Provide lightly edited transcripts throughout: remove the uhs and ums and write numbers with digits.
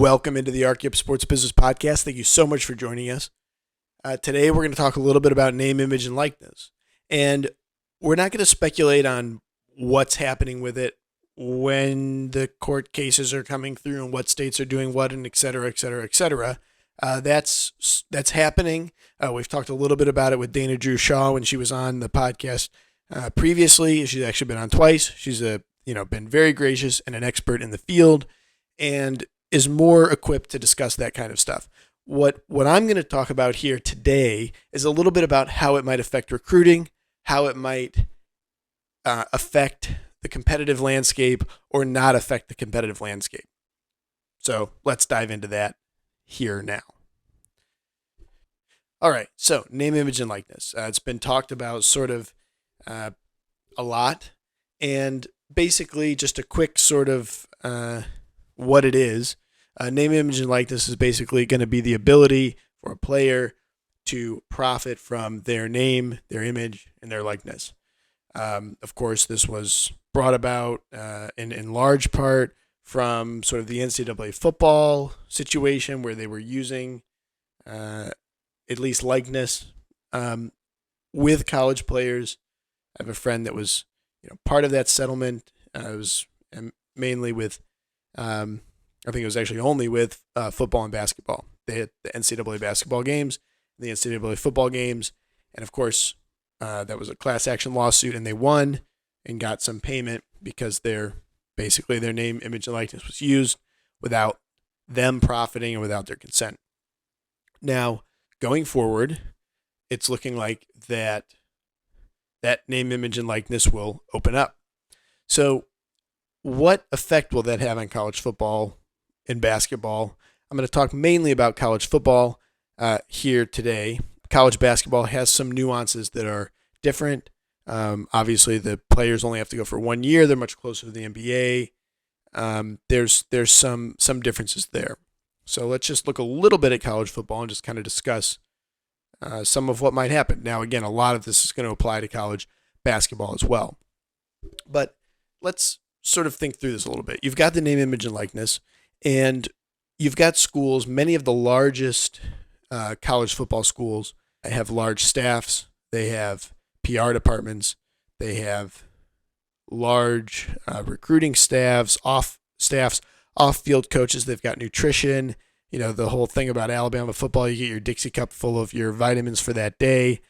Welcome into the ArtGibbs Sports Business Podcast. Thank you so much for joining us. Today, we're going to talk a little bit about name, image, and likeness. And we're not going to speculate on what's happening with it, when the court cases are coming through, and what states are doing what, and et cetera, et cetera, et cetera. That's happening. We've talked a little bit about it with Dana Drew Shaw when she was on the podcast previously. She's actually been on twice. She's been very gracious and an expert in the field, and is more equipped to discuss that kind of stuff. What I'm going to talk about here today is a little bit about how it might affect recruiting, how it might affect the competitive landscape or not affect the competitive landscape. So let's dive into that here now. All right, so name, image, and likeness. It's been talked about sort of a lot, and basically just a quick sort of what it is. Name, image, and likeness is basically going to be the ability for a player to profit from their name, their image, and their likeness. Of course, this was brought about in large part from sort of the NCAA football situation where they were using at least likeness with college players. I have a friend that was part of that settlement. It was mainly with I think it was actually only with football and basketball. They had the NCAA basketball games, the NCAA football games, and of course, that was a class action lawsuit, and they won and got some payment because their name, image, and likeness was used without them profiting and without their consent. Now, going forward, it's looking like that name, image, and likeness will open up. So, what effect will that have on college football and basketball? I'm going to talk mainly about college football here today. College basketball has some nuances that are different. Obviously, the players only have to go for 1 year. They're much closer to the NBA. There's some differences there. So let's just look a little bit at college football and just kind of discuss some of what might happen. Now, again, a lot of this is going to apply to college basketball as well. But let's sort of think through this a little bit. You've got the name, image, and likeness, and you've got schools. Many of the largest college football schools have large staffs. They have PR departments. They have large recruiting staffs, off-field coaches. They've got nutrition. The whole thing about Alabama football, you get your Dixie cup full of your vitamins for that day,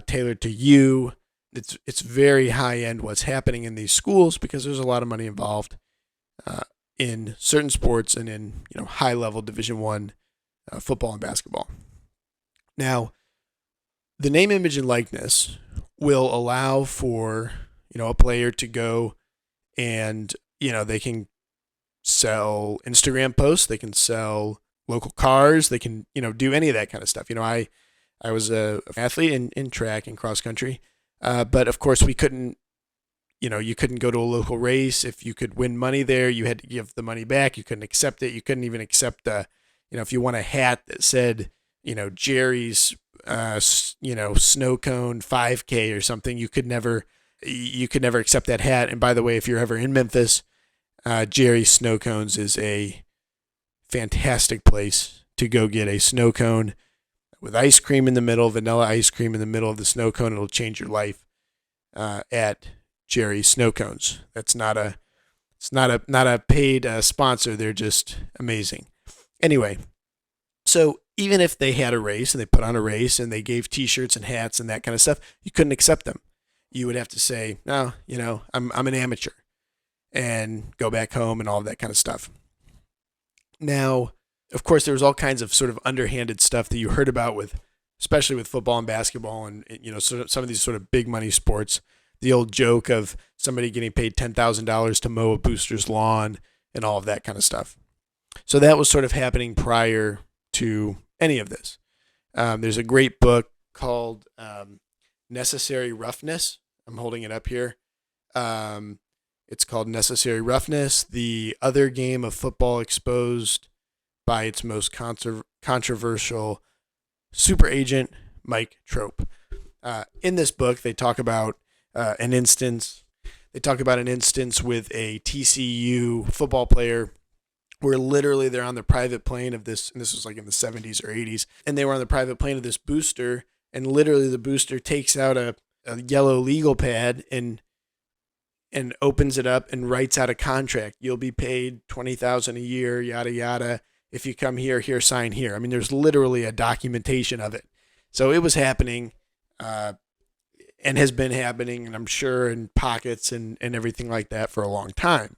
tailored to you. It's very high-end what's happening in these schools because there's a lot of money involved in certain sports and in high-level Division I football and basketball. Now, the name, image, and likeness will allow for a player to go and they can sell Instagram posts, they can sell local cars, they can do any of that kind of stuff. I was an athlete in track and cross country. But of course we couldn't, you couldn't go to a local race. If you could win money there, you had to give the money back. You couldn't accept it. You couldn't even accept if you won a hat that said, Jerry's, snow cone 5K or something, you could never accept that hat. And by the way, if you're ever in Memphis, Jerry's Snow Cones is a fantastic place to go get a snow cone with ice cream in the middle, vanilla ice cream in the middle of the snow cone. It'll change your life at Jerry's Snow Cones. It's not a paid sponsor. They're just amazing. Anyway, so even if they had a race and they put on a race and they gave T-shirts and hats and that kind of stuff, you couldn't accept them. You would have to say, no, I'm an amateur, and go back home and all of that kind of stuff. Now, of course, there was all kinds of sort of underhanded stuff that you heard about especially with football and basketball and sort of some of these sort of big money sports. The old joke of somebody getting paid $10,000 to mow a booster's lawn and all of that kind of stuff. So that was sort of happening prior to any of this. There's a great book called Necessary Roughness. I'm holding it up here. It's called Necessary Roughness, the other game of football exposed by its most controversial super agent, Mike Trope. In this book, they talk about an instance with a TCU football player where literally they're on the private plane of this, and this was like in the 70s or 80s, and they were on the private plane of this booster, and literally the booster takes out a yellow legal pad and opens it up and writes out a contract. You'll be paid $20,000 a year, yada yada. If you come here, sign here. I mean, there's literally a documentation of it. So it was happening, and has been happening, and I'm sure in pockets and everything like that for a long time.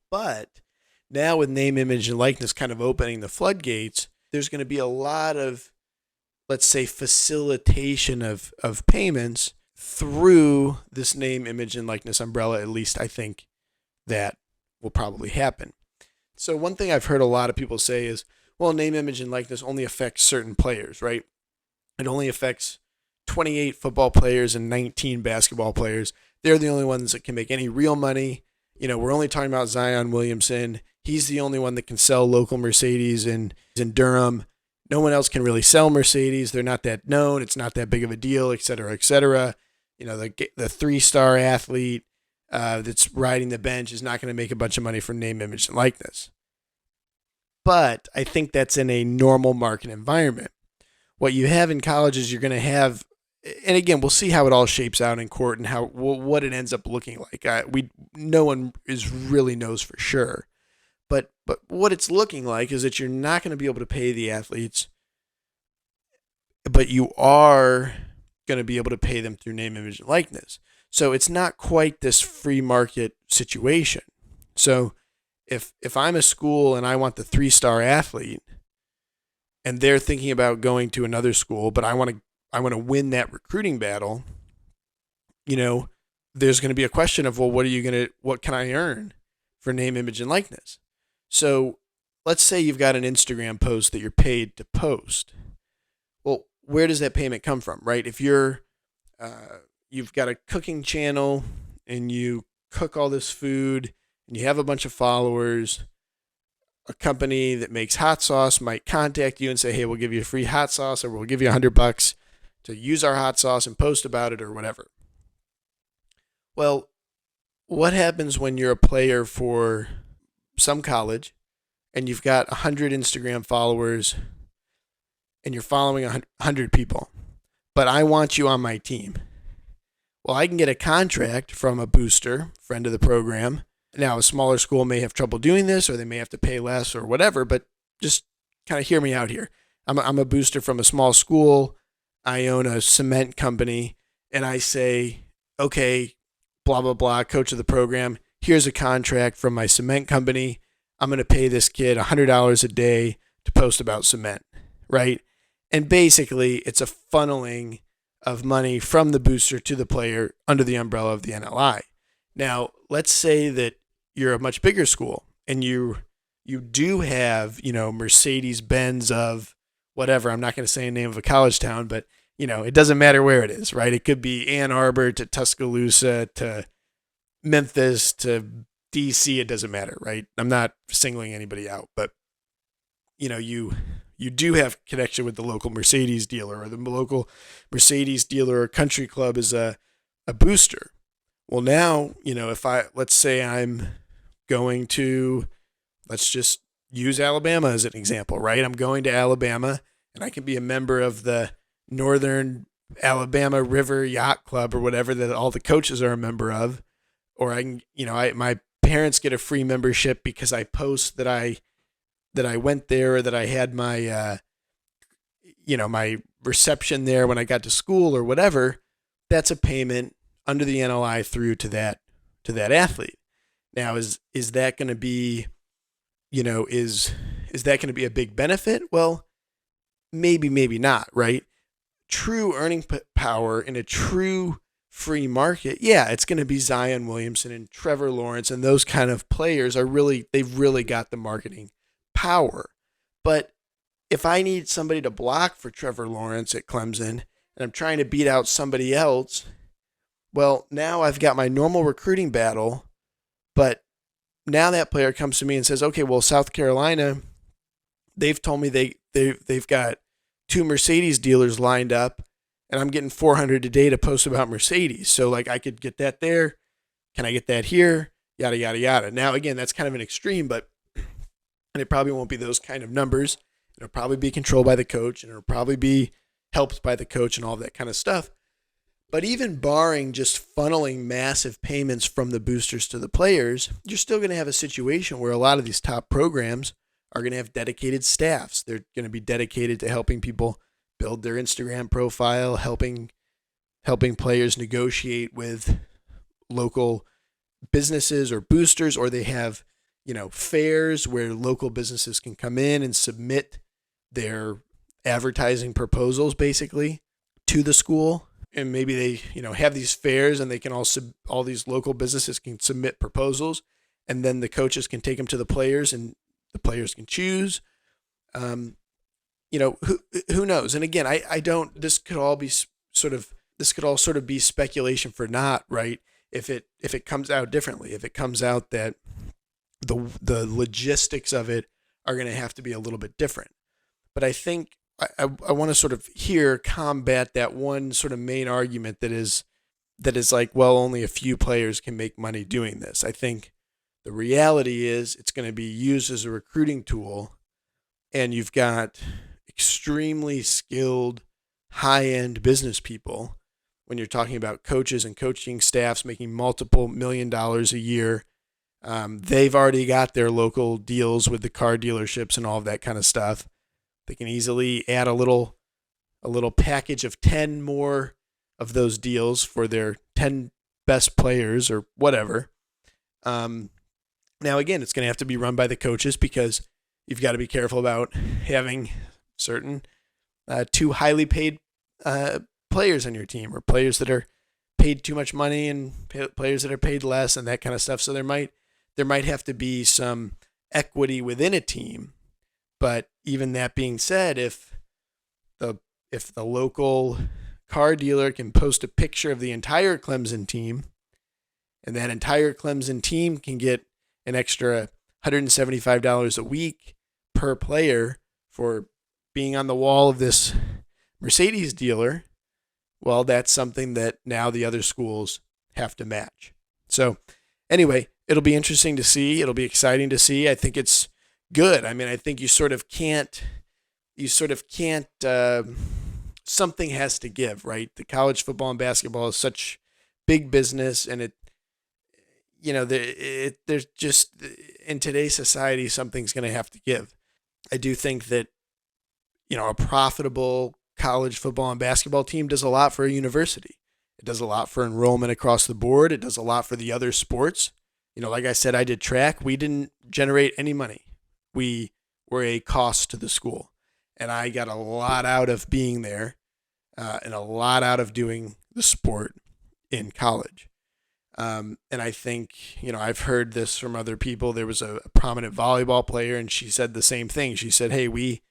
But now with name, image, and likeness kind of opening the floodgates, there's going to be a lot of, let's say, facilitation of payments through this name, image, and likeness umbrella. At least I think that will probably happen. So one thing I've heard a lot of people say is, well, name, image, and likeness only affects certain players, right? It only affects 28 football players and 19 basketball players. They're the only ones that can make any real money. You know, we're only talking about Zion Williamson. He's the only one that can sell local Mercedes in Durham. No one else can really sell Mercedes. They're not that known. It's not that big of a deal, et cetera, et cetera. You know, the 3-star athlete that's riding the bench is not going to make a bunch of money from name, image, and likeness. But I think that's in a normal market environment. What you have in college is you're going to have, and again, we'll see how it all shapes out in court and how what it ends up looking like. No one really knows for sure, but what it's looking like is that you're not going to be able to pay the athletes, but you are going to be able to pay them through name, image, and likeness. So it's not quite this free market situation. So if I'm a school and I want the 3-star athlete, and they're thinking about going to another school, but I want to win that recruiting battle, you know, there's going to be a question of, well, what can I earn for name, image, and likeness? So let's say you've got an Instagram post that you're paid to post. Well, where does that payment come from, right? If you've got a cooking channel and you cook all this food and you have a bunch of followers, a company that makes hot sauce might contact you and say, hey, we'll give you a free hot sauce, or we'll give you $100 to use our hot sauce and post about it or whatever. Well, what happens when you're a player for some college and you've got 100 Instagram followers and you're following 100 people, but I want you on my team? Well, I can get a contract from a booster, friend of the program. Now, a smaller school may have trouble doing this, or they may have to pay less or whatever, but just kind of hear me out here. I'm a booster from a small school. I own a cement company, and I say, okay, blah, blah, blah, coach of the program, here's a contract from my cement company. I'm going to pay this kid $100 a day to post about cement, right? And basically, it's a funneling of money from the booster to the player under the umbrella of the NLI. Now, let's say that you're a much bigger school and you do have, you know, Mercedes-Benz of whatever. I'm not going to say the name of a college town, but, you know, it doesn't matter where it is, right? It could be Ann Arbor to Tuscaloosa to Memphis to DC. It doesn't matter, right? I'm not singling anybody out, but, you know, you do have connection with the local Mercedes dealer, or the local Mercedes dealer or country club is a booster. Well, now, you know, let's say I'm going to, let's just use Alabama as an example, right? I'm going to Alabama and I can be a member of the Northern Alabama River Yacht Club or whatever that all the coaches are a member of. Or I can, you know, my parents get a free membership because I post that I went there, or that I had my, my reception there when I got to school or whatever. That's a payment under the NLI through to that athlete. Now, is that going to be, you know, is that going to be a big benefit? Well, maybe not, right? True earning power in a true free market, yeah, it's going to be Zion Williamson and Trevor Lawrence, and those kind of players they've really got the marketing power. But if I need somebody to block for Trevor Lawrence at Clemson and I'm trying to beat out somebody else, well, now I've got my normal recruiting battle, but now that player comes to me and says, okay, well, South Carolina, they've told me they've got 2 Mercedes dealers lined up, and I'm getting $400 a day to post about Mercedes. So, like, I could get that there. Can I get that here? Yada, yada, yada. Now, again, that's kind of an extreme, but And it probably won't be those kind of numbers. It'll probably be controlled by the coach, and it'll probably be helped by the coach and all that kind of stuff. But even barring just funneling massive payments from the boosters to the players, you're still going to have a situation where a lot of these top programs are going to have dedicated staffs. They're going to be dedicated to helping people build their Instagram profile, helping players negotiate with local businesses or boosters, or they have, fairs where local businesses can come in and submit their advertising proposals basically to the school. And maybe they, have these fairs, and they can all these local businesses can submit proposals, and then the coaches can take them to the players, and the players can choose. Who knows? And again, I don't. This could all sort of be speculation for naught, right? If it comes out differently, if it comes out that the logistics of it are going to have to be a little bit different. But I think I want to sort of here combat that one sort of main argument that is like, well, only a few players can make money doing this. I think the reality is it's going to be used as a recruiting tool, and you've got extremely skilled, high-end business people when you're talking about coaches and coaching staffs making multiple $1 million a year. They've already got their local deals with the car dealerships and all of that kind of stuff. They can easily add a little package of 10 more of those deals for their 10 best players or whatever. Now, again, it's going to have to be run by the coaches, because you've got to be careful about having certain too highly paid players on your team, or players that are paid too much money and players that are paid less and that kind of stuff. So there might have to be some equity within a team. But even that being said, if the local car dealer can post a picture of the entire Clemson team, and that entire Clemson team can get an extra $175 a week per player for being on the wall of this Mercedes dealer, well, that's something that now the other schools have to match. So anyway, it'll be interesting to see. It'll be exciting to see. I think it's good. I mean, I think you sort of can't, something has to give, right? The college football and basketball is such big business, and there's just, in today's society, something's going to have to give. I do think that, a profitable college football and basketball team does a lot for a university. It does a lot for enrollment across the board. It does a lot for the other sports. Like I said, I did track. We didn't generate any money. We were a cost to the school. And I got a lot out of being there and a lot out of doing the sport in college. And I think, I've heard this from other people. There was a prominent volleyball player, and she said the same thing. She said, hey, we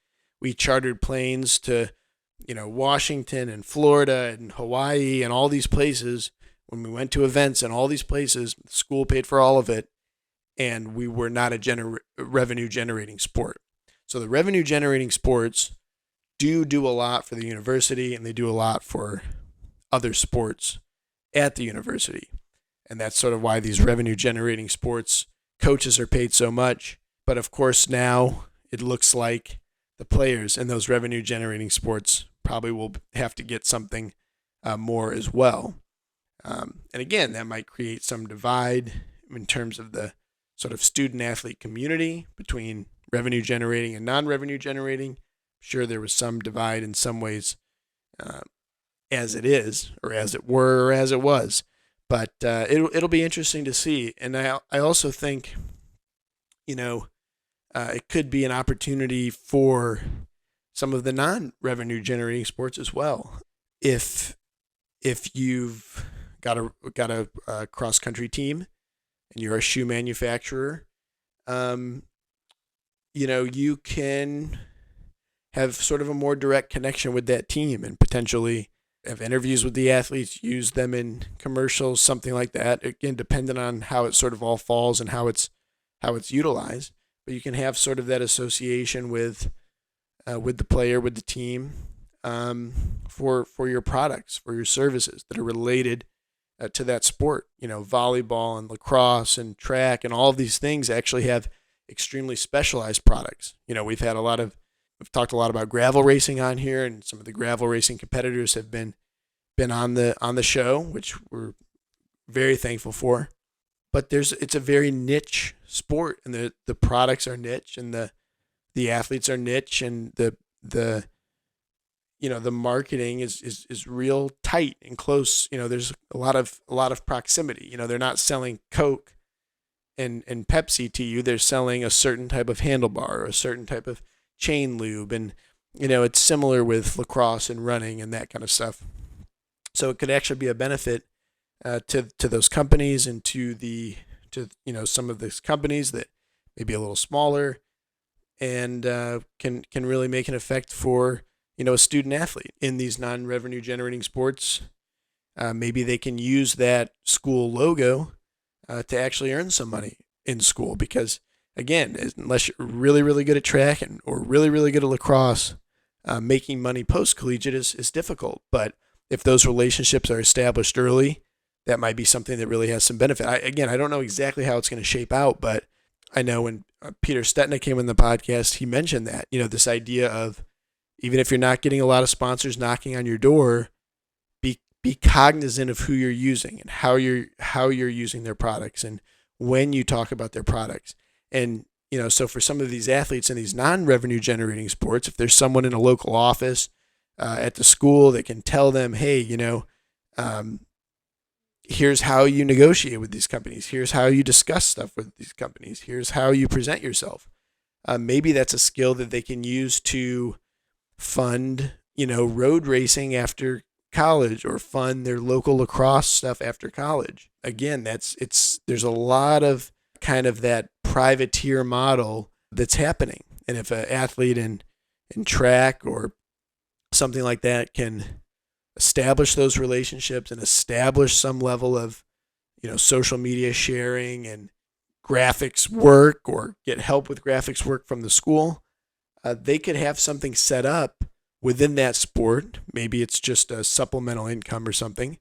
chartered planes to, Washington and Florida and Hawaii and all these places. When we went to events and all these places, the school paid for all of it, and we were not a revenue-generating sport. So the revenue-generating sports do a lot for the university, and they do a lot for other sports at the university. And that's sort of why these revenue-generating sports coaches are paid so much. But of course, now it looks like the players in those revenue-generating sports probably will have to get something more as well. And again, that might create some divide in terms of the sort of student-athlete community between revenue-generating and non-revenue-generating. Sure, there was some divide in some ways as it is, or as it were, or as it was. But it'll be interesting to see. And I also think, it could be an opportunity for some of the non-revenue generating sports as well. If you've got a cross country team and you're a shoe manufacturer, you can have sort of a more direct connection with that team and potentially have interviews with the athletes, use them in commercials, something like that. Again, depending on how it sort of all falls and how it's utilized. But you can have sort of that association with the player, with the team, for your products, for your services that are related to that sport. Volleyball and lacrosse and track and all of these things actually have extremely specialized products. We've talked a lot about gravel racing on here, and some of the gravel racing competitors have been on the show, which we're very thankful for. But it's a very niche sport, and the products are niche, and the athletes are niche, and the marketing is real tight and close. There's a lot of proximity. They're not selling Coke and Pepsi to you. They're selling a certain type of handlebar or a certain type of chain lube, and it's similar with lacrosse and running and that kind of stuff. So it could actually be a benefit to those companies, and to some of these companies that may be a little smaller, and can really make an effect for a student athlete in these non-revenue generating sports. Maybe they can use that school logo to actually earn some money in school, because again, unless you're really, really good at track or really, really good at lacrosse, making money post-collegiate is difficult. But if those relationships are established early, that might be something that really has some benefit. I don't know exactly how it's going to shape out, but I know when Peter Stetna came on the podcast, he mentioned that, this idea of, even if you're not getting a lot of sponsors knocking on your door, be cognizant of who you're using and how you're using their products, and when you talk about their products. And so for some of these athletes in these non-revenue generating sports, if there's someone in a local office at the school that can tell them, hey, here's how you negotiate with these companies, here's how you discuss stuff with these companies, here's how you present yourself. Maybe that's a skill that they can use to fund, road racing after college, or fund their local lacrosse stuff after college. Again, there's a lot of kind of that privateer model that's happening. And if an athlete in track or something like that can establish those relationships and establish some level of, social media sharing and graphics work, or get help with graphics work from the school, they could have something set up within that sport. Maybe it's just a supplemental income or something,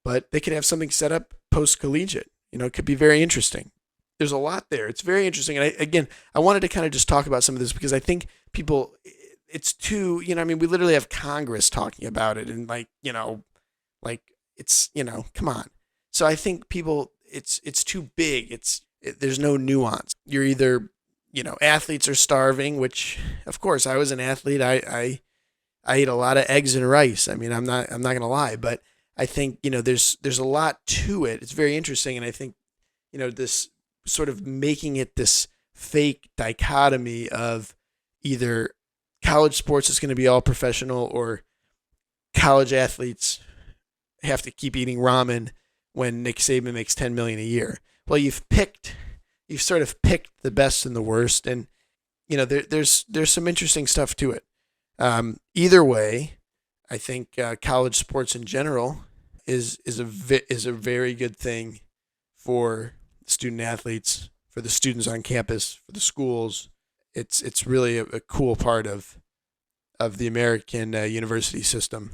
but they could have something set up post-collegiate. It could be very interesting. There's a lot there. It's very interesting. And I wanted to kind of just talk about some of this, because I think people, it's too, we literally have Congress talking about it, and it's, come on. So I think people, it's too big. There's no nuance. You're either, athletes are starving, which of course I was an athlete. I ate a lot of eggs and rice. I'm not going to lie, but I think, there's a lot to it. It's very interesting. And I think, this sort of making it this fake dichotomy of either college sports is going to be all professional, or college athletes have to keep eating ramen when Nick Saban makes $10 million a year. Well, you've sort of picked the best and the worst, and there's some interesting stuff to it. Either way, I think college sports in general is a very good thing for student athletes, for the students on campus, for the schools. It's really a cool part of the American university system,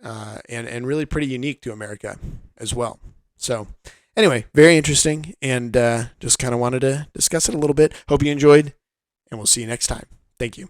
and really pretty unique to America as well. So anyway, very interesting, and just kind of wanted to discuss it a little bit. Hope you enjoyed, and we'll see you next time. Thank you.